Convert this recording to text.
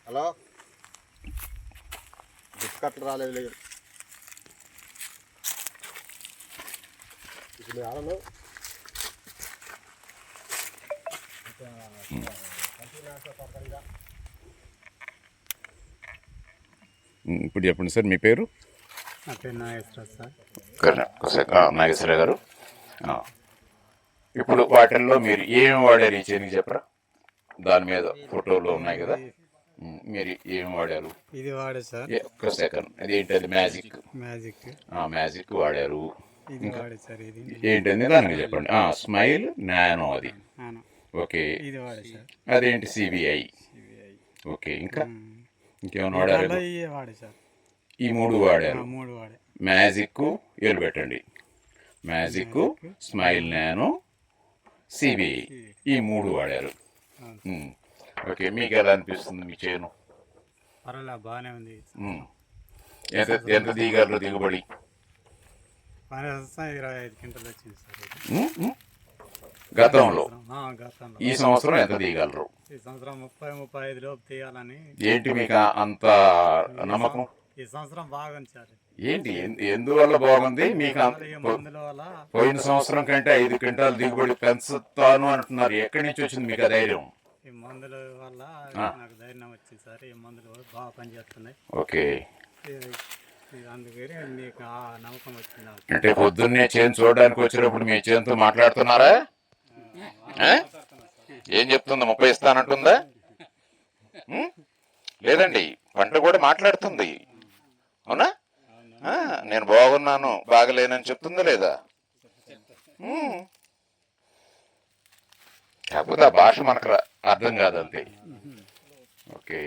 Hello బిస్కట్లు రాలేదు లేదు ఇప్పుడు ఆడను ఇప్పుడు చెప్పండి సార్ మీ పేరు? నా పేరు నాగేశ్వరరావు సార్. నాగేశ్వరరావు గారు, ఇప్పుడు వాటిల్లో మీరు ఏమి వాడారు ఈ చేనికి చెప్పరా? దాని మీద ఫోటోలు ఉన్నాయి కదా, మీరు ఏమి వాడారు? ఇది వాడే సార్. ఒక్క సెకండ్, అదేంటి? అది మ్యాజిక్ మ్యాజిక్ వాడారు. ఇది వాడే సార్. ఇది ఏంటండి దానికి చెప్పండి. స్మైల్ నానో, అది ఓకే. ఇది వాడే సార్. అదేంటి? సిబిఐ. ఓకే, ఇంకా ఇంకేమైనా వాడారు? వాడే సార్. ఈ మూడు వాడారు. వాడే. మ్యాజిక్ ఏలు పెట్టండి. మ్యాజిక్, స్మైల్ నానో, సిబిఐ, ఈ మూడు వాడారు. ఓకే, మీకు ఎలా అనిపిస్తుంది మీ చేను? పర్వాలేదు, బాగానే ఉంది. ఎంత దిగలరు దిగుబడి? 25 క్వింటల్ వచ్చింది సార్ గతంలో. గతంలో. ఈ సంవత్సరం ఎంత దిగలరు? ఈ సంవత్సరం 30-35 లోపు తీయాలని. ఏంటి మీకు అంత నమ్మకం? ఈ సంవత్సరం బాగుంది సార్. ఏంటి, ఎందువల్ల బాగుంది మీకు? మందుల వల్ల. పోయిన సంవత్సరం కంటే 5 క్వింటాల్ దిగుబడి పెంచుతాను అంటున్నారు. ఎక్కడి నుంచి వచ్చింది మీకు ఆ ధైర్యం? ఈ మందుల వల్ల నాకు ధైర్యం వచ్చింది సార్. ఈ మందులు బాగా పనిచేస్తున్నాయి. ఓకే, అందుకని మీకు ఆ నమ్మకం వచ్చింది. అంటే పొద్దున్నే చేను చూడడానికి వచ్చినప్పుడు మీ చేనుతో మాట్లాడుతున్నారా? ఏం చెప్తుందా? 30 ఇస్తానంటుందా? లేదండి, పంట కూడా మాట్లాడుతుంది. అవునా? నేను బాగున్నాను, బాగలేనని చెప్తుందా లేదా? కాకపోతే ఆ భాష మనకు అర్థం కాదంతే. ఓకే.